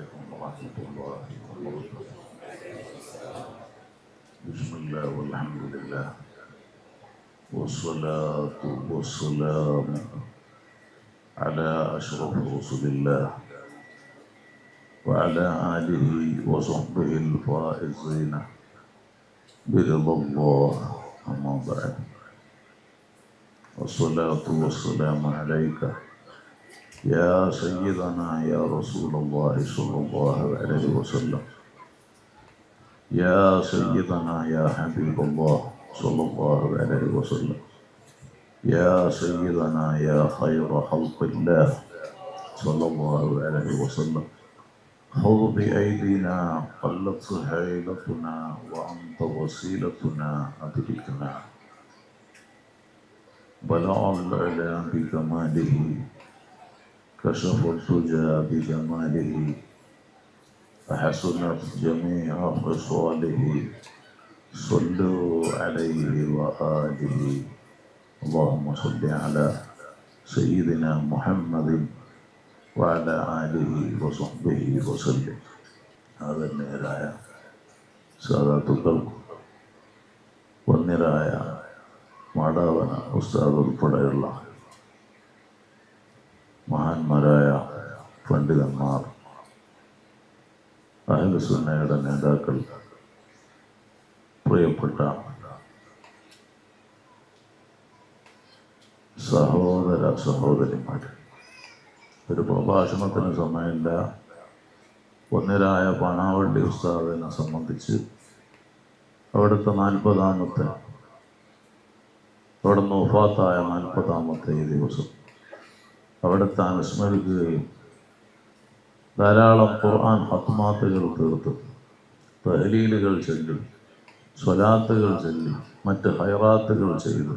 عليكم ورحمة الله وبركاته. بسم الله والحمد لله والصلاة والسلام على أشرف رسل الله وعلى آله وصحبه الفائزين برضا الله. أما بعد، والصلاة والسلام عليك يا سيدنا يا رسول الله صلى الله عليه وسلم، يا سيدنا يا حبيب الله صلى الله عليه وسلم، يا سيدنا يا خير خلق الله صلى الله عليه وسلم. خذ بأيدينا قلت حيلتنا وأنت وسيلتنا أدركنا. بلغ العلا بكماله كشف الدجى بجماله فحسنت جميع خصاله صلوا عليه وآله. اللهم صل على سيدنا محمد وعلى آله وصحبه وسلم. هذا النهاية സാദാത്തുക്കൾക്കും വന്യരായ മാടാവന ഉസ്താദ് ഉൾപ്പെടെയുള്ള മഹാന്മാരായ പണ്ഡിതന്മാർ, അഹ്ലുസുന്നയുടെ നേതാക്കൾ, പ്രിയപ്പെട്ട സഹോദര സഹോദരിമാർ, ഒരു പ്രഭാഷണത്തിന് സമയമില്ല. ഒന്നിരായ പാണാവള്ളി ഉസ്താദിനെ സംബന്ധിച്ച് അവിടുത്തെ 40-ാമത്തെ, അവിടുന്ന് വഫാത്തായ 40-ാമത്തെ ഈ ദിവസം അവിടുത്തെ അനുസ്മരിക്കുകയും ധാരാളം ഖുർആൻ ഹത്മാത്തുകൾ തീർത്ത് തഹ്ലീലുകൾ ചൊല്ലി സ്വലാത്തുകൾ ചൊല്ലി മറ്റ് ഹൈറാത്തുകൾ ചെയ്ത്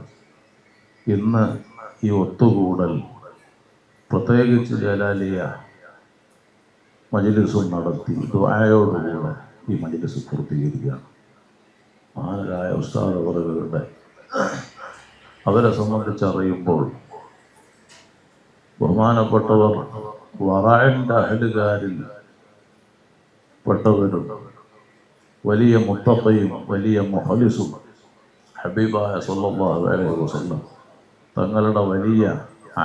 ഇന്ന് ഈ ഒത്തുകൂടൽ, പ്രത്യേകിച്ച് ജലാലിയ മജ്‌ലിസും നടത്തി ദുആയോടുകൂടെ ഈ മജ്‌ലിസ് പൂർത്തീകരിക്കുകയാണ്. മഹാനരായ ഉസ്താദ് അവറുകളുടെ അവരെ സംബന്ധിച്ചറിയുമ്പോൾ ബഹുമാനപ്പെട്ടവർ വറഅന്റെ അഹ്ലുകാരിൽ പെട്ടവരും വലിയ മുത്തഖയും വലിയ മുഖ്ലിസും ഹബീബായ സല്ലല്ലാഹു അലൈഹി വസല്ലം തങ്ങളുടെ വലിയ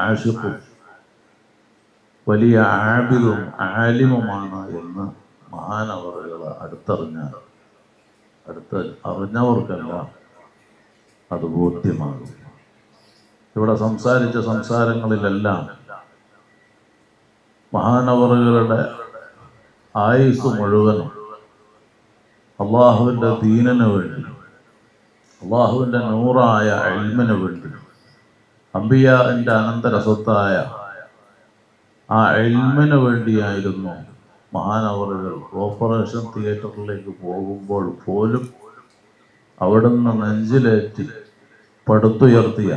ആശിഖും വലിയ ആബിദും ആലിമുമാണ് എന്ന് മഹാനവറുകൾ അറിഞ്ഞവർക്കെല്ലാം അത് ബോധ്യമാകും. ഇവിടെ സംസാരിച്ച സംസാരങ്ങളിലെല്ലാം മഹാനവറുകളുടെ ആയുസ് മുഴുവനും അള്ളാഹുവിൻ്റെ ദീനിന് വേണ്ടി, അള്ളാഹുവിൻ്റെ നൂറായ ഇൽമിന് വേണ്ടി, അംബിയാഇൻ്റെ അനന്തര സ്വത്തായ ആ ഇൽമിന് വേണ്ടിയായിരുന്നു മഹാനവറുകൾ ഓപ്പറേഷൻ തിയേറ്ററിലേക്ക് പോകുമ്പോൾ പോലും അവിടുന്ന് നെഞ്ചിലേറ്റി പടുത്തുയർത്തിയ,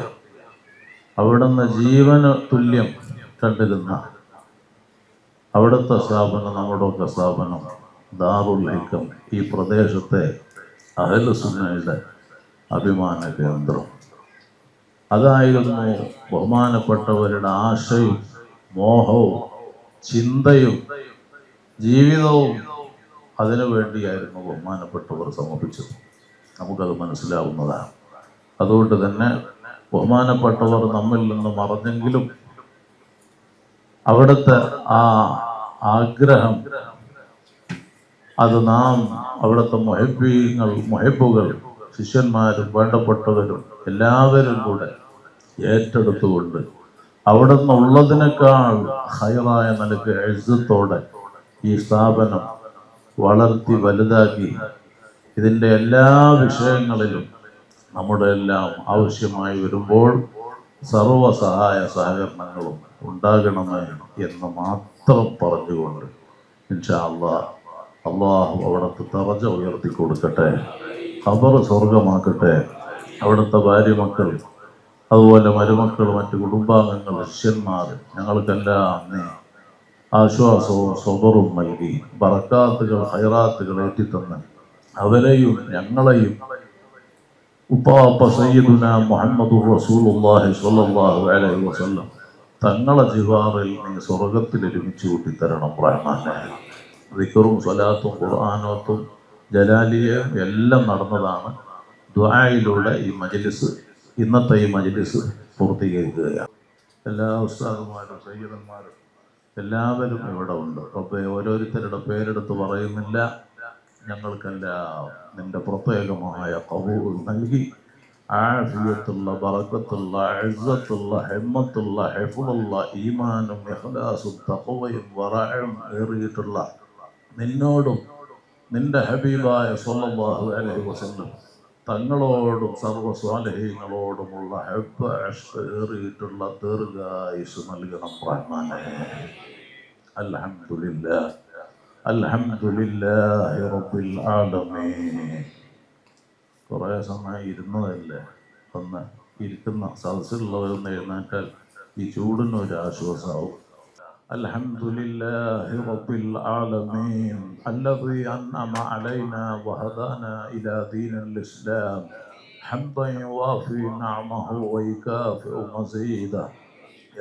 അവിടുന്ന് ജീവന് തുല്യം കണ്ടിരുന്ന അവിടുത്തെ സ്ഥാപനം, നമ്മുടെയൊക്കെ സ്ഥാപനം ദാറുൽ ഹിക്കം, ഈ പ്രദേശത്തെ അഹ്ലുസുന്നയുടെ അഭിമാന കേന്ദ്രം. അതായിരുന്നു ബഹുമാനപ്പെട്ടവരുടെ ആശയും മോഹവും ചിന്തയും ജീവിതവും. അതിനു വേണ്ടിയായിരുന്നു ബഹുമാനപ്പെട്ടവർ സമർപ്പിച്ചത്. നമുക്കത് മനസ്സിലാവുന്നതാണ്. അതുകൊണ്ട് തന്നെ ബഹുമാനപ്പെട്ടവർ നമ്മിൽ നിന്ന് മറഞ്ഞെങ്കിലും അവിടുത്തെ ആ ആഗ്രഹം അത് നാം അവിടുത്തെ മുഹബ്ബുകൾ ശിഷ്യന്മാരും വേണ്ടപ്പെട്ടവരും എല്ലാവരും കൂടെ ഏറ്റെടുത്തുകൊണ്ട് അവിടുന്ന് ഉള്ളതിനേക്കാൾ ഹൈറായ നിലക്ക് ഇസ്സത്തോടെ ഈ സ്ഥാപനം വളർത്തി വലുതാക്കി ഇതിൻ്റെ എല്ലാ വിഷയങ്ങളിലും നമ്മുടെ എല്ലാം ആവശ്യമായി വരുമ്പോൾ സർവ സഹായ സഹകരണങ്ങളും ഉണ്ടാകണമേ എന്ന് മാത്രം പറഞ്ഞുകൊണ്ട് ഇൻഷാ അല്ലാഹ് അള്ളാഹു അവിടുത്തെ ദറജ ഉയർത്തി കൊടുക്കട്ടെ, ഖബർ സ്വർഗമാക്കട്ടെ. അവിടുത്തെ ഭാര്യ മക്കൾ, അതുപോലെ മരുമക്കൾ, മറ്റ് കുടുംബാംഗങ്ങൾ, ശിഷ്യന്മാർ, ഞങ്ങൾക്കെല്ലാം നീ ആശ്വാസവും സ്വബറും നൽകി ബറക്കാത്തുകൾ ഹൈറാത്തുകൾ ഏറ്റിത്തന്ന് അവരെയും ഞങ്ങളെയും ഉപ്പാപ്പ സയ്യിദുനാ മുഹമ്മദുർ റസൂലുള്ളാഹി സ്വല്ലല്ലാഹു അലൈഹി വസല്ലം തങ്ങളെ ജിവാറിൽ നീ സ്വർഗത്തിൽ ഒരുമിച്ച് കൂട്ടിത്തരണം റഹ്മാനെ. ദിക്റും സ്വലാത്തും ഖുർആനോത്തും ജലാലിയയും എല്ലാം നടന്നതാണ്. ദുആയിലൂടെ ഈ മജ്ലിസ്, ഇന്നത്തെ ഈ മജ്ലിസ് പൂർത്തീകരിക്കുകയാണ്. എല്ലാ ഉസ്താദുമാരും സയ്യിദന്മാരും എല്ലാവരും ഇവിടെ ഉണ്ട്. റബ്ബേ, ഓരോരുത്തരുടെ പേരെടുത്ത് പറയുന്നില്ല, ഞങ്ങൾക്കെല്ലാം നിന്റെ പ്രത്യേകമായ ഖബൂൽ നൽകി ആഫിയത്തുള്ള, ബറക്കത്തുള്ള, ഇസ്സത്തുള്ള, ഹിമ്മത്തുള്ള, ഹിഫ്ളുള്ള, ഈമാനും ഇഖ്ലാസും തഖ്വയും വറഅും ഏറിയിട്ടുള്ള നിന്നോടും നിന്റെ ഹബീബായ സ്വല്ലല്ലാഹു അലൈഹി വസല്ലം തങ്ങളോടും സർവ്വ സ്വാലിഹീങ്ങളോടുമുള്ള ഹബ്ബ് ഇഷ്ഖ് ഏറിയിട്ടുള്ള ദീർഘായുസ്സ് നൽകണം റഹ്മാനേ. അൽഹംദുലില്ലാഹ് അൽഹംദുലില്ലാഹി റബ്ബിൽ ആലമീൻ. കുറേ സമയം ഇരുന്നതല്ലേ, ഒന്ന് ഇരിക്കുന്ന സദസ്സിലുള്ളവരൊന്ന് എഴുന്നേറ്റാൽ ഈ ചൂടിനൊരു ആശ്വാസമാവും. അൽഹംദുലില്ലാഹി റബ്ബിൽ ആലമീൻ അല്ലദീ അൻഅമ അലൈനാ വഹദാനാ ഇലാ ദീനിൽ ഇസ്ലാം ഹംദൻ യുവാഫി നിഅമഹു വയുകാഫിഉ മസീദഹു.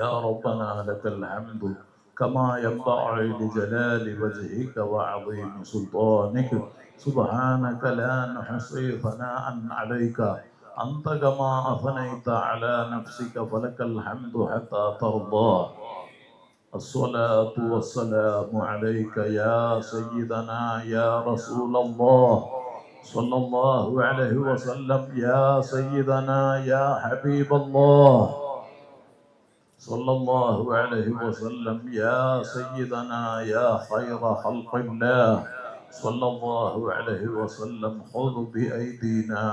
യാ റബ്ബനാ ലക്കൽ ഹംദു كما ينبغي لجلال وجهك وعظيم سلطانك سبحانك لا نحصي ثناء عليك أنت كما أثنيت على نفسك فلك الحمد حتى ترضى. الصلاة والسلام عليك يا سيدنا يا رسول الله صلى الله عليه وسلم، يا سيدنا يا حبيب الله صلى الله عليه وسلم، يا سيدنا يا خير خلق الله صلى الله عليه وسلم. خذ بأيدينا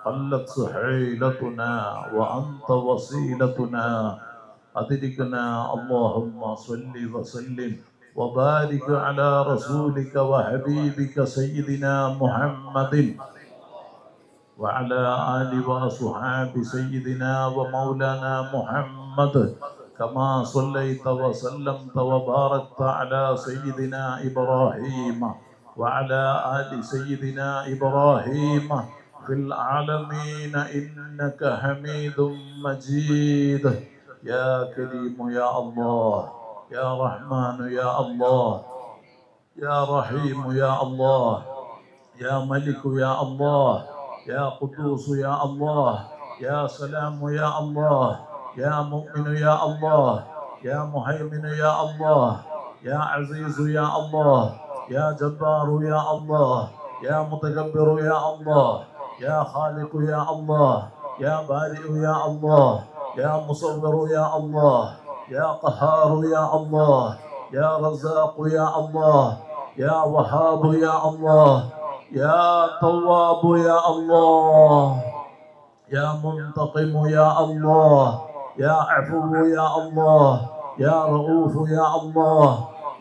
قلت حيلتنا وأنت وسيلتنا أدركنا. اللهم صل وسلم وبارك على رسولك وحبيبك سيدنا محمد وعلى آل وصحاب سيدنا ومولانا محمد كما صليت وسلمت وباركت على سيدنا إبراهيم وعلى آل سيدنا إبراهيم في العالمين إنك حميد مجيد. يا كريم يا الله، يا رحمن يا الله، يا رحيم يا الله، يا ملك يا الله، يا قدوس يا الله، يا سلام يا الله، يا مؤمن يا الله، يا مهيمن يا الله، يا عزيز يا الله، يا جبار يا الله، يا متكبر يا الله، يا خالق يا الله، يا بارئ يا الله، يا مصور يا الله، يا قهار يا الله، يا رزاق يا الله، يا وهاب يا الله، يا تواب يا الله، يا منتقم يا الله، يا عفو يا الله، يا رؤوف يا الله،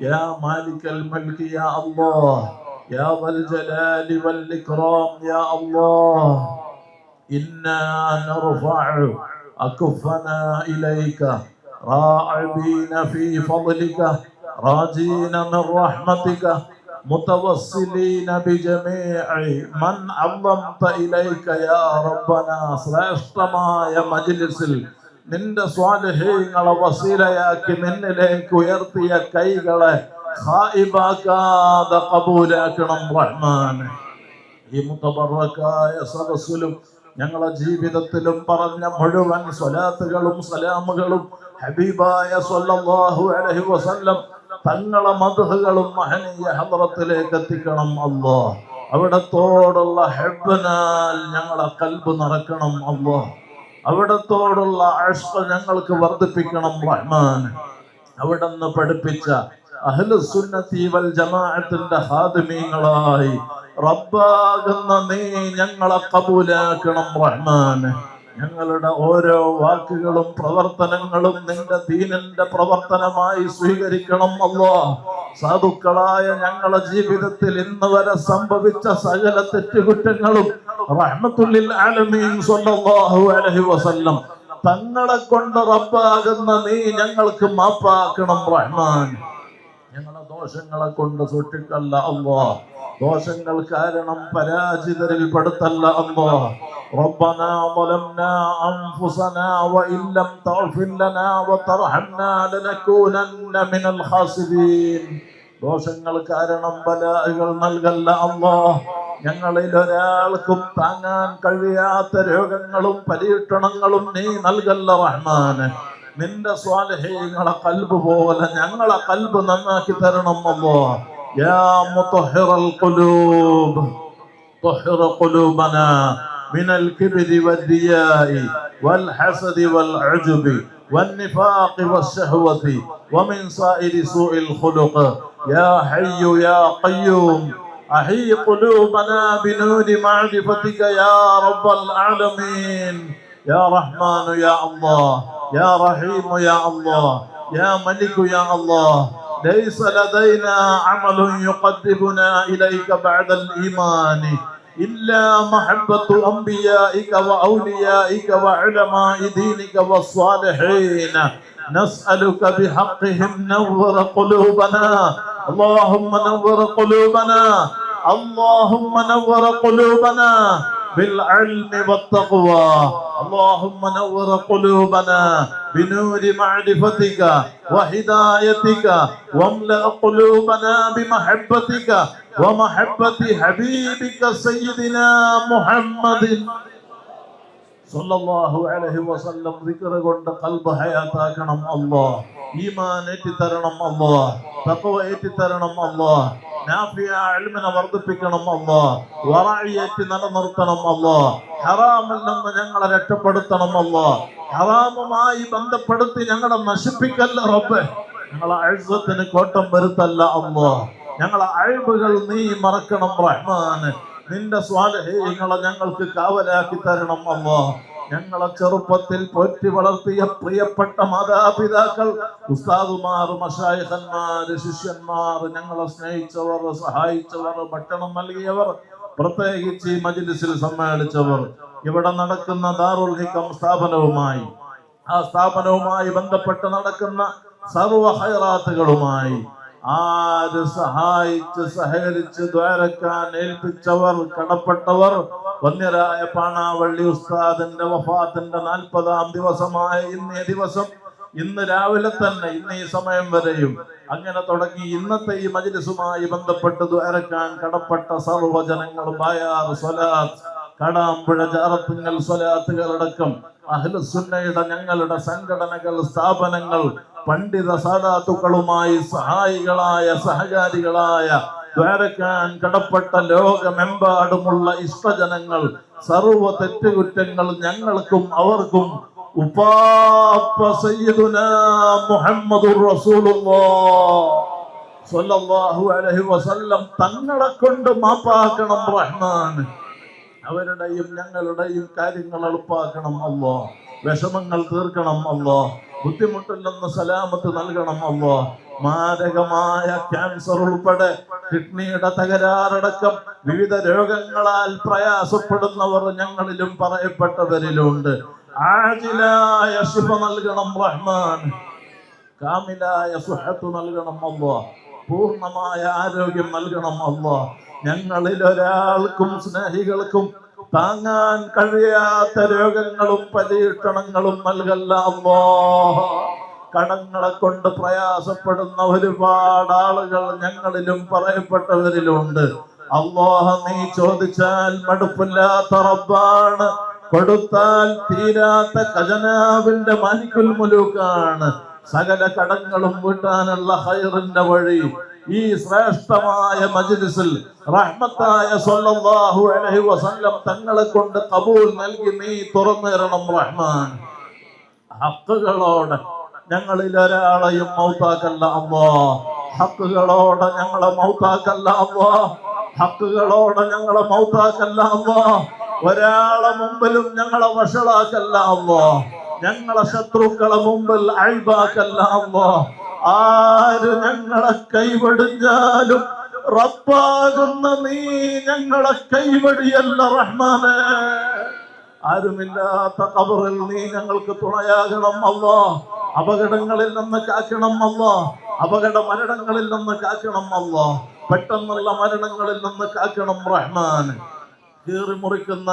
يا مالك الملك يا الله، يا ذا الجلال والإكرام يا الله. إنا نرفع أكفنا إليك راعبين في فضلك راجين من رحمتك متوسلين بجميع من عظمت إليك يا ربنا. ശ്രേഷ്ഠമായ മജ്ലിസിൽ നിന്റെ സ്വാലിഹീങ്ങളെ വസീലയാക്കി നിന്നിലേക്ക് ഉയർത്തിയ കൈകളെ ഖായിബാക്കാതെ ഖബൂലാക്കണം റഹ്മാൻ. ഈ മുതബറക്കായ സദസ്സിലും ഞങ്ങളുടെ ജീവിതത്തിലും പറഞ്ഞ മുഴുവൻ സ്വലാത്തുകളും സലാമുകളും ഹബീബായ സ്വല്ലല്ലാഹു അലൈഹി വസല്ലം തങ്ങളെ മദ്ഹുകളും മഹനീയ ഹദ്റത്തിലേക്ക് എത്തിക്കണം അല്ലാഹ്. അവിടത്തോടുള്ള ഹബ്ബനാൽ ഞങ്ങളെ ഖൽബ് നിറക്കണം അല്ലാഹ്. അവിടത്തോടുള്ള ഇഷ്ഖ് ഞങ്ങൾക്ക് വർദ്ധിപ്പിക്കണം റഹ്മാൻ. അവിടുന്ന് പഠിപ്പിച്ച അഹ്ലുസുന്നത്തി വൽ ജമാഅത്തിന്റെ ഖാദിമീങ്ങളായി റബ്ബാകുന്ന നീ ഞങ്ങളെ ഖബൂലാക്കണം റഹ്മാൻ. ഞങ്ങളുടെ ഓരോ വാക്കുകളും പ്രവർത്തനങ്ങളും നിന്റെ ദീനിന്റെ പ്രവർത്തനമായി സ്വീകരിക്കണം അല്ലാഹ്. സാധുക്കളായ ഞങ്ങളുടെ ജീവിതത്തിൽ ഇന്ന് വരെ സംഭവിച്ച സകല തെറ്റുകുറ്റങ്ങളും റഹ്മത്തുൽ ആലമീൻ സ്വല്ലല്ലാഹു അലൈഹി വസല്ലം തങ്ങളെ കൊണ്ട് റബ്ബാകുന്ന നീ ഞങ്ങൾക്ക് മാപ്പാക്കണം റഹ്മാൻ. ഞങ്ങളെ ദോഷങ്ങളെ കൊണ്ട് സൂക്ഷിക്കല്ല അല്ലാഹ്. ദോഷങ്ങൾ കാരണം പരാജിതരിൽ പെടുത്തല്ല അല്ലാഹ്. ربنا ظلمنا أنفسنا وإن لم تغفر لنا وترحمنا لنكونن من الخاسرين. ദോഷങ്ങൾ കാരണം ബലാകൾ നൽകല്ല അല്ലാ. ഞങ്ങളിൽ ഒരാൾക്കും താങ്ങാൻ കഴിയാത്ത രോഗങ്ങളും പരീക്ഷണങ്ങളും നീ നൽകല്ല റഹ്മാനെ. നിന്റെ സ്വാലിഹീങ്ങളെ ഖൽബ് പോലെ ഞങ്ങളെ ഖൽബ് നന്നാക്കി തരണം അല്ലാ. യാ മുതഹിറൽ ഖുലൂബ് طهر قلوبنا من الكبر والرياء والحسد والعجب والنفاق والشهوة ومن سائر سوء الخلق. يا حي يا قيوم أحي قلوبنا بنور معرفتك يا رب العالمين. يا رحمن يا الله، يا رحيم يا الله، يا ملك يا الله. ليس لدينا عمل يقربنا إليك بعد الإيمان إلا محبة أنبيائك وأوليائك وعلماء دينك والصالحين. نسألك بحقهم نور قلوبنا. اللهم نور قلوبنا، اللهم نور قلوبنا بالعلم والتقوى. اللهم نور قلوبنا بنور معرفتك وهدايتك، واملأ قلوبنا بمحبتك ومحبة حبيبك سيدنا محمد സല്ലല്ലാഹു അലൈഹി വസല്ലം. ദിക്ർ കൊണ്ട് ഖൽബ് ഹയാത്താക്കണം അല്ലാഹ്. ഈമാൻ ഏറ്റിത്തരണം അല്ലാഹ്. തഖ്വ ഏറ്റിത്തരണം അല്ലാഹ്. നാഫിയ ഇൽമിനെ വർദ്ധിപ്പിക്കണം അല്ലാഹ്. വറഇയത്ത് നിലനിർത്തണം അല്ലാഹ്. ഹറാമിൽ നിന്ന് ഞങ്ങളെ രക്ഷപ്പെടുത്തണം അല്ലാഹ്. ഹറാമുമായി ബന്ധപ്പെടുത്തി ഞങ്ങളെ നശിപ്പിക്കല്ല റബ്ബേ. ഞങ്ങളെ ഇസ്സത്തിന് കോട്ടം വരുത്തല്ല അല്ലാഹ്. ഞങ്ങളെ അയ്ബുകൾ നീ മറക്കണം റഹ്മാനെ. നിന്റെ സ്വാലിഹീങ്ങളെ ഞങ്ങൾക്ക് കാവലാക്കി തരണം അല്ലാഹ്. ഞങ്ങളെ ചെറുപ്പത്തിൽ പോറ്റി വളർത്തിയ പ്രിയപ്പെട്ട മാതാപിതാക്കൾ, ഉസ്താദുമാർ, മശായിഖന്മാർ, ശിഷ്യന്മാർ, ഞങ്ങളെ സ്നേഹിച്ചവർ, സഹായിച്ചവർ, ഭക്ഷണം നൽകിയവർ, പ്രത്യേകിച്ച് ഈ മജ്ലിസിൽ സമ്മേളിച്ചവർ, ഇവിടെ നടക്കുന്ന ദാറുൽ ഹിക്കം സ്ഥാപനവുമായി, ആ സ്ഥാപനവുമായി ബന്ധപ്പെട്ട് നടക്കുന്ന സർവ്വ ഖൈറാത്തുകളുമായി ആര് സഹായിച്ച് സഹകരിച്ച് ദ്വാരക്കാൻ ഏൽപ്പിച്ചവർ, കടപ്പെട്ടവർ, വന്യരായ പാണാവള്ളി ഉസ്താദിന്റെ വഫാത്തിന്റെ 40-ാം ദിവസമായ ഇന്നേ ദിവസം, ഇന്ന് രാവിലെ തന്നെ, ഇന്ന് ഈ സമയം വരെയും അങ്ങനെ തുടങ്ങി ഇന്നത്തെ ഈ മജ്ലിസുമായി ബന്ധപ്പെട്ട് ദ്വാരക്കാൻ കടപ്പെട്ട സർവ്വജനങ്ങൾ, ബായാർ സ്വലാത്ത്, കടാമ്പുഴ ജാറത്തുങ്ങൽ സ്വലാത്തുകളടക്കം അഹ്ലുസുന്നയുടെ ഞങ്ങളുടെ സംഘടനകൾ, സ്ഥാപനങ്ങൾ, പണ്ഡിത സാദാത്തുക്കളുമായി സഹായികളായ സഹകാരികളായ ദ്വാരക്കാൻ കടപ്പെട്ട ലോകമെമ്പാടുമുള്ള ഇഷ്ടജനങ്ങൾ, സർവ്വ തെറ്റുകുറ്റങ്ങൾ ഞങ്ങൾക്കും അവർക്കും ഉപ്പാപ്പ സയ്യിദുനാ മുഹമ്മദുർ റസൂലുള്ളാഹ് സ്വല്ലല്ലാഹു അലൈഹി വസല്ലം തങ്ങളെ കൊണ്ട് മാപ്പാക്കണം റഹ്മാൻ. അവരുടെയും ഞങ്ങളുടെയും കാര്യങ്ങൾ എളുപ്പാക്കണം അല്ലാഹ്. വിഷമങ്ങൾ തീർക്കണം അല്ലാഹ്. ബുദ്ധിമുട്ടിൽ നിന്ന് സലാമത്ത് നൽകണം അല്ലാഹ്. മാരകമായ ക്യാൻസർ ഉൾപ്പെടെ കിഡ്നിയുടെ തകരാറടക്കം വിവിധ രോഗങ്ങളാൽ പ്രയാസപ്പെടുന്നവർ ഞങ്ങളിലും പറയപ്പെട്ടവരിലുണ്ട്. ആജിലായ ശിഫ നൽകണം റഹ്മാൻ. കാമിലായ സുഹത്ത് നൽകണം അല്ലാഹ്. പൂർണ്ണമായ ആരോഗ്യം നൽകണം അല്ലാഹ്. ഞങ്ങളിൽ ഒരാൾക്കും സ്നേഹികൾക്കും താങ്ങാൻ കഴിയാത്ത രോഗങ്ങളും പരീക്ഷണങ്ങളും നൽകല്ല അല്ലാഹ്. കടങ്ങളെ കൊണ്ട് പ്രയാസപ്പെടുന്ന ഒരുപാട് ആളുകൾ ഞങ്ങളിലും പറയപ്പെട്ടവരിലുണ്ട്. അല്ലാഹ്, നീ ചോദിച്ചാൽ മടുപ്പില്ലാത്ത റബ്ബാണ്, കൊടുത്താൽ തീരാത്ത ഖജനാവിന്റെ മാലിക്കുൽ മുലൂക്കാണ്. സകല കടങ്ങളും വീട്ടാനുള്ള ഖൈറിന്റെ വഴി ഈ ശ്രേഷ്ഠമായ മജ്ലിസിൽ റഹ്മത്തായ സ്വല്ലല്ലാഹു അലൈഹി വസല്ലം തങ്ങളെ കൊണ്ട് ഖബൂൽ നൽകി നീ തുറന്നു തരണം റഹ്മാൻ. ഹഖുകളോടെ ഞങ്ങളിൽ ഒരാളെയും മൗത്താക്കല്ല അല്ലാഹ്. ഹഖുകളോടെ ഞങ്ങളെ മൗത്താക്കല്ല അല്ലാഹ്. ഹഖുകളോടെ ഞങ്ങളെ മൗത്താക്കല്ല അല്ലാഹ്. ഒരാളെ മുമ്പിലും ഞങ്ങളെ വഷളാക്കല്ല അല്ലാഹ്. ഞങ്ങളെ ശത്രുക്കളെ മുമ്പിൽ അയ്ബാക്കല്ല അല്ലാഹ്. ആര് ഞങ്ങളെ കൈവടിഞ്ഞാലും റബ്ബാകുന്ന നീ ഞങ്ങളെ കൈവടിയല്ല റഹ്മാനേ. ആരുമില്ലാത്ത ഖബറിൽ നീ ഞങ്ങൾക്ക് തുണയാകണം അല്ലാഹ്. അപകടങ്ങളിൽ നിന്ന് കാക്കണം അല്ലാഹ്. അപകട മരണങ്ങളിൽ നിന്ന് കാക്കണം അല്ലാഹ്. പെട്ടെന്നുള്ള മരണങ്ങളിൽ നിന്ന് കാക്കണം റഹ്മാൻ. കീറി മുറിക്കുന്ന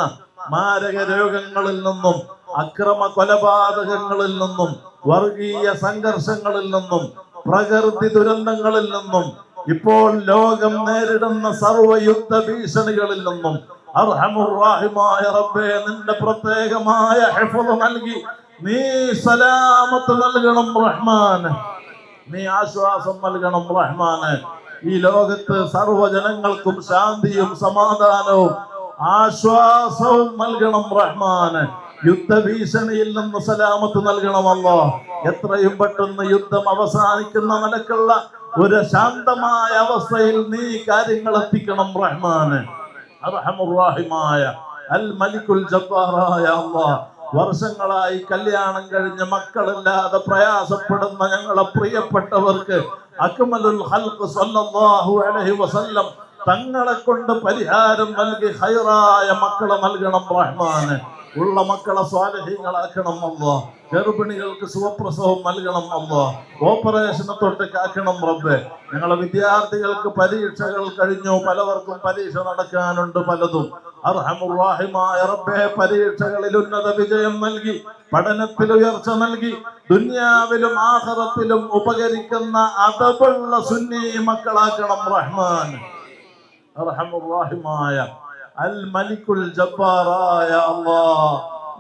മാരക രോഗങ്ങളിൽ നിന്നും, അക്രമ കൊലപാതകങ്ങളിൽ നിന്നും, വർഗീയ സംഘർഷങ്ങളിൽ നിന്നും, പ്രകൃതി ദുരന്തങ്ങളിൽ നിന്നും, ഇപ്പോൾ ലോകം നേരിടുന്ന സർവ്വ യുദ്ധ ഭീഷണികളിൽ നിന്നും അർഹമുർ-റഹീമായ റബ്ബേ നിന്റെ പ്രത്യേകമായ ഹിഫ്ള് നൽകി നീ സലാമത്ത് നൽകണം റഹ്മാൻ. നീ ആശ്വാസം നൽകണം റഹ്മാന്. ഈ ലോകത്ത് സർവ്വജനങ്ങൾക്കും ശാന്തിയും സമാധാനവും ആശ്വാസവും നൽകണം റഹ്മാന്. യുദ്ധഭീഷണിയിൽ നിന്ന് സലാമത്ത് നൽകണമല്ലോ. എത്രയും പെട്ടെന്ന് യുദ്ധം അവസാനിക്കുന്ന നിലക്കുള്ള ഒരു ശാന്തമായ അവസ്ഥയിൽ നീ കാര്യങ്ങൾ എത്തിക്കണം റഹ്മാന്. അർഹമുർ-റഹീമായ അൽ മലിക്കുൽ ജബ്ബാറായ അല്ലാഹ്, വർഷങ്ങളായി കല്യാണം കഴിഞ്ഞ് മക്കളില്ലാതെ പ്രയാസപ്പെടുന്ന ഞങ്ങളെ പ്രിയപ്പെട്ടവർക്ക് അക്മലുൽ ഖൽഖ് സല്ലല്ലാഹു അലൈഹി വസല്ലം തങ്ങളെ കൊണ്ട് പരിഹാരം നൽകി ഖൈറായ മക്കളെ നൽകണം റഹ്മാന്. ഉള്ള മക്കളെ സ്വാലിഹീങ്ങളാക്കണം അല്ലാഹ്. ഗർഭിണികൾക്ക് സുഖപ്രസവം നൽകണം അല്ലാഹ്. ഓപ്പറേഷനെ തൊട്ട് കാക്കണം റബ്ബേ. ഞങ്ങളെ വിദ്യാർത്ഥികൾക്ക് പരീക്ഷകൾ കഴിഞ്ഞു, പലവർക്കും പരീക്ഷ നടക്കാനുണ്ട് പലതും. അർഹമുർ-റഹീമായ റബ്ബേ പരീക്ഷകളിൽ ഉന്നത വിജയം നൽകി, പഠനത്തിൽ ഉയർച്ച നൽകി, ദുനിയാവിലും ആഖിറത്തിലും ഉപകരിക്കുന്ന അദബുള്ള സുന്നി മക്കളാക്കണം റഹ്മാൻ. അർഹമുർ-റഹീമായ അൽ മലിക്കുൽ ജബ്ബാറായ അല്ലാഹ്,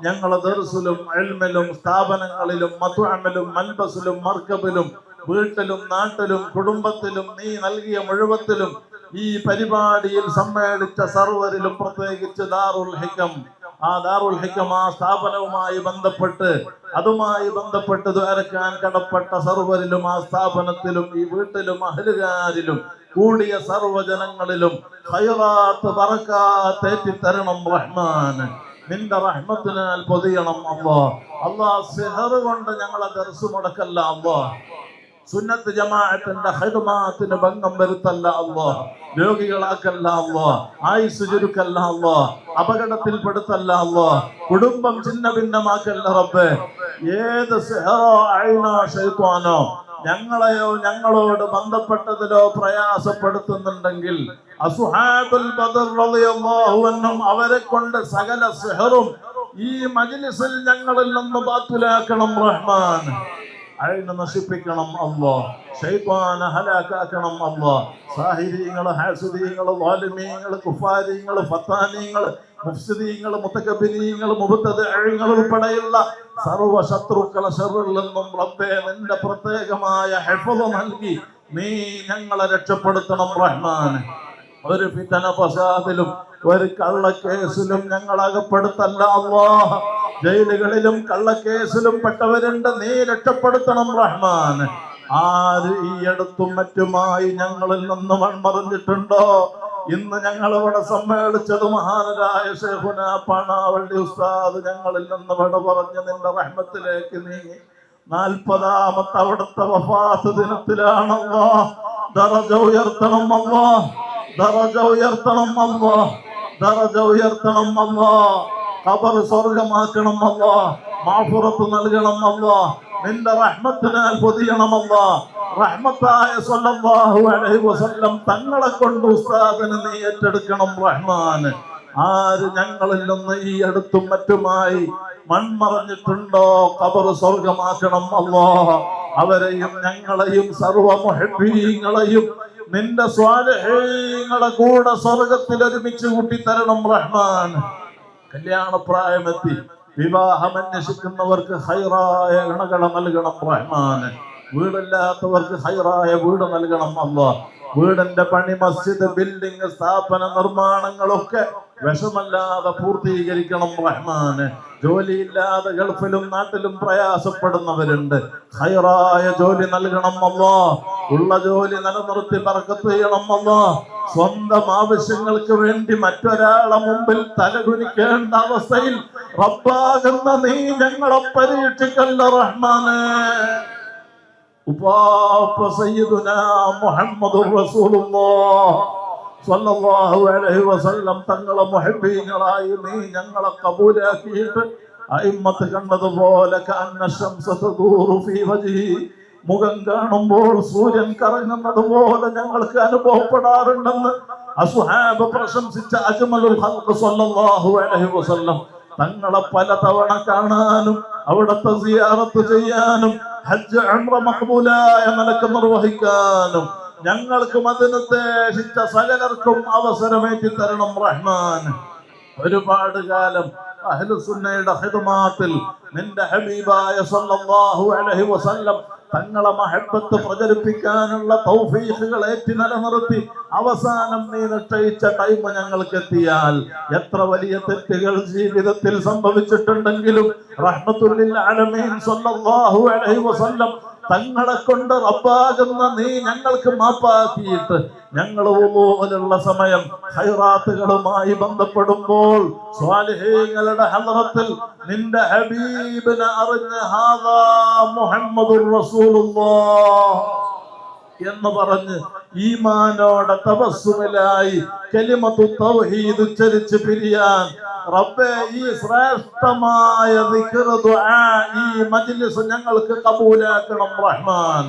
ഞങ്ങളെ ദർസിലും ഇൽമിലും സ്ഥാപനങ്ങളിലും മത്അമിലും മൽബസിലും മർക്കബിലും വീട്ടിലും നാട്ടിലും കുടുംബത്തിലും നീ നൽകിയ മുഴുവത്തിലും ഈ പരിപാടിയിൽ സമ്മേളിച്ച സർവരിലും പ്രത്യേകിച്ച് ദാറുൽ ഹിക്കം, ആ ദാറുൽ ഹിക്കം ആ സ്ഥാപനവുമായി ബന്ധപ്പെട്ട് അതുമായി ബന്ധപ്പെട്ട് ദ്വാരക്കാൻ കടപ്പെട്ട സർവരിലും ആ സ്ഥാപനത്തിലും ഈ വീട്ടിലും അഹ്ലുകാരിലും കൂടിയ സർവ്വജനങ്ങളിലും ഖൈറാത്ത് ബറകാത്ത് ഏറ്റിത്തരണം റഹ്മാൻ. നിന്റെ റഹ്മത്തിനാൽ പൊതിയണം അല്ലാഹ്. അല്ലാഹ് സിഹർ കൊണ്ട് ഞങ്ങളെ ദർസ് മുടക്കല്ല അല്ലാഹ്. സുന്നത്ത് ജമാഅത്തിന്റെ ഖിദ്മാത്തിന് ഭംഗം വരുത്തല്ല അല്ലാഹ്. രോഗികളാക്കല്ല അല്ലാഹ്. ആയുസ് ചുരുക്കല്ല അല്ലാഹ്. അപകടത്തിൽപ്പെടുത്തല്ല അല്ലാഹ്. കുടുംബം ഛിന്ന ഭിന്നമാക്കല്ല റബ്ബേ. ഏത് സിഹറോ ഐനോ ശൈത്വാനോ ഞങ്ങളെയോ ഞങ്ങളോട് ബന്ധപ്പെട്ടതിലോ പ്രയാസപ്പെടുത്തുന്നുണ്ടെങ്കിൽ അസ്ഹാബുൽ ബദർ റളിയല്ലാഹു അൻഹും അവരെ കൊണ്ട് സകല സിഹറും ഈ മജ്ലിസിൽ ഞങ്ങളിൽ നിന്ന് ബാത്തിലാക്കണം റഹ്മാൻ. അയിനെ നശിപ്പിക്കണം അല്ലാഹ്. ശൈത്വാനെ ഹലാക്കാക്കണം അല്ലാഹ്. സാഹിരീങ്ങള്, ഹാസിദീങ്ങള്, ളാലിമീങ്ങള്, കുഫാരീങ്ങള്, ഫത്താനീങ്ങള്, മുഫ്സിദീങ്ങള്, മുതകബ്ബിരീങ്ങള്, മുബ്തദിഈങ്ങള് ഉൾപ്പെടെയുള്ള സർവ്വ ശത്രുക്കളെ ശർറിൽ നിന്നും റബ്ബേ നിന്റെ പ്രത്യേകമായ ഹിഫ്ള് നൽകി നീ ഞങ്ങളെ രക്ഷപ്പെടുത്തണം റഹ്മാൻ. ഒരു ഫിതന ഫസാദിലും ഒരു കള്ളക്കേസിലും ഞങ്ങൾ അകപ്പെടുത്തല്ല അല്ലാഹ്. ജയിലുകളിലും കള്ളക്കേസിലും പെട്ടവരുണ്ട്, നീ രക്ഷപ്പെടുത്തണം റഹ്മാൻ. ആര് ഈ അടുത്തും മറ്റുമായി ഞങ്ങളിൽ നിന്ന് മൺമറിഞ്ഞിട്ടുണ്ടോ? ഇന്ന് ഞങ്ങൾ ഇവിടെ സമ്മേളിച്ചത് മഹാനരായ ശൈഖുനാ പാണാവള്ളി ഉസ്താദ് ഞങ്ങളിൽ നിന്ന് വിട പറഞ്ഞ് നിന്റെ റഹ്മത്തിലേക്ക് നീങ്ങി 40ാമത്തെ അവിടുത്തെ വഫാത്ത് ദിനത്തിലാണല്ലോ. ദറജ ഉയർത്തണം അല്ലാഹ്, ദറജ ഉയർത്തണം അല്ലാഹ്, ദറജ ഉയർത്തണം അല്ലാഹ്. ഖബർ സ്വർഗമാക്കണം അല്ലാഹ്. മഗ്ഫിറത്ത് നൽകണം അല്ലാഹ്. നിന്റെ റഹ്മത്തിനാൽ പൊതിയണം അല്ലാഹ്. റഹ്മത്തായ സ്വല്ലല്ലാഹു അലൈഹി വസല്ലം തങ്ങളെ കൊണ്ട് ഉസ്താദിനെ നീ ഏറ്റെടുക്കണം റഹ്മാൻ. ആര് ഞങ്ങളിൽ നിന്ന് ഈ അടുത്തും മറ്റുമായി മൺമറഞ്ഞിട്ടുണ്ടോ ഖബർ സ്വർഗമാക്കണം അല്ലാഹ്. അവരെയും ഞങ്ങളെയും സർവ്വ മുഹബ്ബീങ്ങളെയും നിന്റെ സ്വാലിഹീങ്ങളെ കൂടെ സ്വർഗത്തിൽ ഒരുമിച്ച് കൂട്ടിത്തരണം റഹ്മാൻ. കല്യാണപ്രായമെത്തി വിവാഹം അന്വേഷിക്കുന്നവർക്ക് ഹൈറായ ഇണകളെ നൽകണം റഹ്മാൻ. വീടില്ലാത്തവർക്ക് ഹൈറായ വീട് നൽകണം അല്ലാഹ്. വീടിന്റെ പണി, മസ്ജിദ്, ബിൽഡിംഗ്, സ്ഥാപന നിർമ്മാണങ്ങളൊക്കെ വിഷമല്ലാതെ പൂർത്തീകരിക്കണം റഹ്മാന്. ജോലിയില്ലാതെ ഗൾഫിലും നാട്ടിലും പ്രയാസപ്പെടുന്നവരുണ്ട്, ഹൈറായ ജോലി നൽകണം അല്ലാഹ്. ഉള്ള ജോലി നിലനിർത്തി ബർക്കത്ത് ചെയ്യണം അല്ലാഹ്. സ്വന്തം ആവശ്യങ്ങൾക്ക് വേണ്ടി മറ്റൊരാളെ മുമ്പിൽ തലകുനിക്കേണ്ട അവസ്ഥയിൽ റബ്ബാകുന്ന നീ ഞങ്ങളെ പരീക്ഷിക്കല്ല റഹ്മാനെ. ഉപ്പാപ്പ സയ്യിദുനാ മുഹമ്മദുർ റസൂലുള്ളാഹ് സ്വല്ലല്ലാഹു അലൈഹി വസല്ലം തങ്ങളെ മുഹബ്ബീങ്ങളായി നീ ഞങ്ങളെ കബൂലാക്കിയിട്ട് അയിമ്മത്ത് കണ്ടതുപോലെ കഅന്ന ശംസ തദൂറു ഫീ വജ്ഹി, മുഖം കാണുമ്പോൾ സൂര്യൻ കറങ്ങുന്നത് പോലെ ഞങ്ങൾക്ക് അനുഭവപ്പെടാറുണ്ടെന്ന് അസ്ഹാബ് പ്രശംസിച്ച അജ്മലുൽ ഖൽഖ് സ്വല്ലല്ലാഹു അലൈഹി വസല്ലം തങ്ങളെ പലതവണ കാണാനും അവിടുത്തെ സിയാറത്ത് ചെയ്യാനും ഹജ്ജ് ഉംറ മഖ്ബൂലായ നിലക്ക് നിർവഹിക്കാനും ഞങ്ങൾക്കും അതിനുദ്ദേശിച്ച സകലർക്കും അവസരമേറ്റി തരണം റഹ്മാൻ. ഒരുപാട് കാലം അഹ്ലുസുന്നയുടെ ഖിദ്മാത്തിൽ നിന്റെ ഹബീബായ സല്ലല്ലാഹു അലൈഹി വസല്ലം തങ്ങളെ മഹബ്ബത്ത് പ്രചരിപ്പിക്കാനുള്ള തൗഫീഖുകൾ ഏറ്റി നിലനിർത്തി അവസാനം നീ നിശ്ചയിച്ച ടൈം ഞങ്ങൾക്ക് എത്തിയാൽ എത്ര വലിയ തെറ്റുകൾ ജീവിതത്തിൽ സംഭവിച്ചിട്ടുണ്ടെങ്കിലും റഹ്മത്തുൽ ലിൽ ആലമീൻ സല്ലല്ലാഹു അലൈഹി വസല്ലം തങ്ങളെ കൊണ്ട് റബ്ബാകുന്ന നീ ഞങ്ങൾക്ക് മാപ്പാക്കിയിട്ട് ഞങ്ങൾ പോലുള്ള സമയം ഖൈറാത്തുകളുമായി ബന്ധപ്പെടുമ്പോൾ സ്വാലിഹീങ്ങളുടെ ഹദ്റത്തിൽ നിന്റെ ഹബീബിനെ അറിഞ്ഞ് ഹാദാ മുഹമ്മദുർ റസൂലുള്ളാഹ് എന്ന് പറഞ്ഞ് ഈമാനോടെ തവസ്സുലായി കലിമത്തു തൗഹീദ് ഉച്ചരിച്ച് പിരിയാൻ റബ്ബേ ഈ ശ്രേഷ്ഠമായ ദിക്ർ ദുആ ഈ മജ്ലിസ് ഞങ്ങൾക്ക് കബൂലാക്കണം റഹ്മാൻ.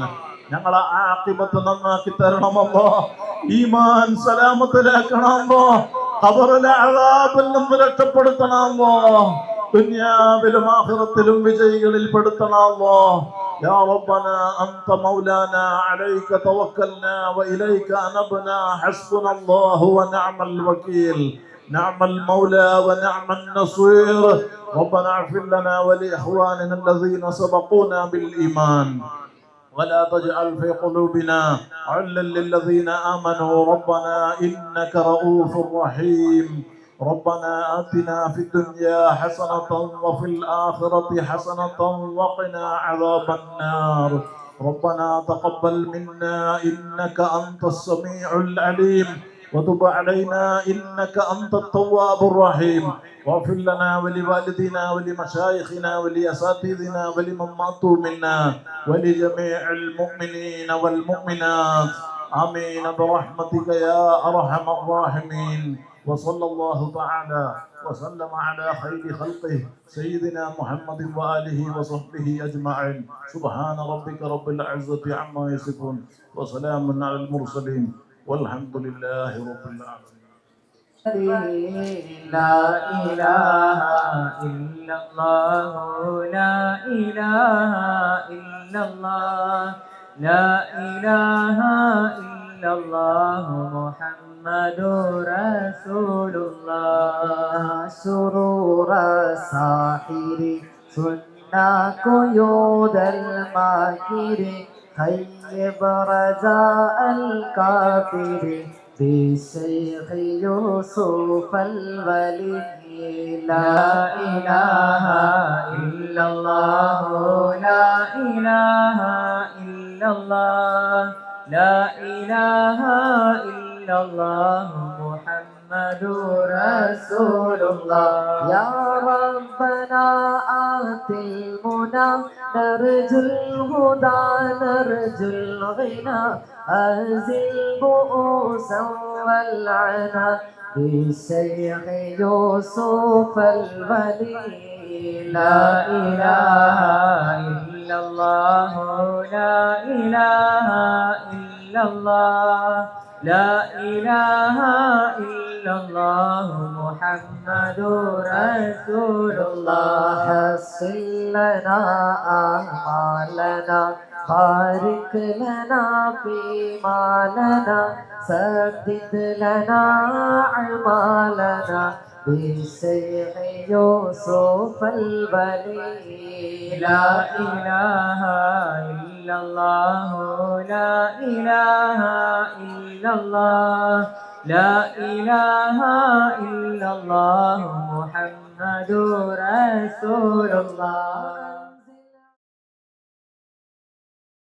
ഞങ്ങളെ ആഖിബത്ത് നന്നാക്കി തരണം അല്ലാഹ്. ഈമാൻ സലാമത്തിലാക്കണം അല്ലാഹ്. ഖബറിലെ അദാബിൽ നിന്ന് രക്ഷപ്പെടുത്തണം അല്ലാഹ്. ദുനിയാവിലും ആഖിറത്തിലും വിജയികളിൽ പെടുത്തണം അല്ലാഹ്. يا ربنا أنت مولانا عليك توكلنا وإليك أنبنا حسبنا الله ونعم الوكيل نعم المولى ونعم النصير ربنا اغفر لنا ولإخواننا الذين سبقونا بالإيمان ولا تجعل في قلوبنا غلا للذين آمنوا ربنا إنك رؤوف رحيم ربنا آتنا في الدنيا حسنة وفي الآخرة حسنة وقنا عذاب النار ربنا تقبل منا إنك أنت السميع العليم وتب علينا إنك أنت التواب الرحيم واغفر لنا ولوالدينا ولمشايخنا ولأساتذتنا ولمن ماتوا منا ولجميع المؤمنين والمؤمنات آمين برحمتك يا أرحم الراحمين وصلى الله تعالى وسلم على خير خلقه سيدنا محمد وآله وصحبه أجمعين سبحان ربك رب العزة عما يصفون وسلام على المرسلين والحمد لله رب العالمين. لا إله إلا الله لا إله إلا الله لا إله إلا الله محمد رسول الله سرور الساحر سنة قيود الماكر خيب رجاء الكافر بالشيخ يوسف الولي لا إله إلا الله لا إله إلا الله لا إله إلا الله محمد رسول الله يا ربنا آت المنى نرجو الهدى نرجو الغنى أزل بؤوسا والعنا بالشيخ يوسف الولي لا إله إلا الله لا إله إلا الله لا إله إلا الله محمد رسول الله حسن لنا أعمالنا بارك لنا فيما لنا سدد لنا أعمالنا بالشيخ يوسف الولي لا إله إلا الله لا إله إلا الله لا إله إلا الله محمد رسول الله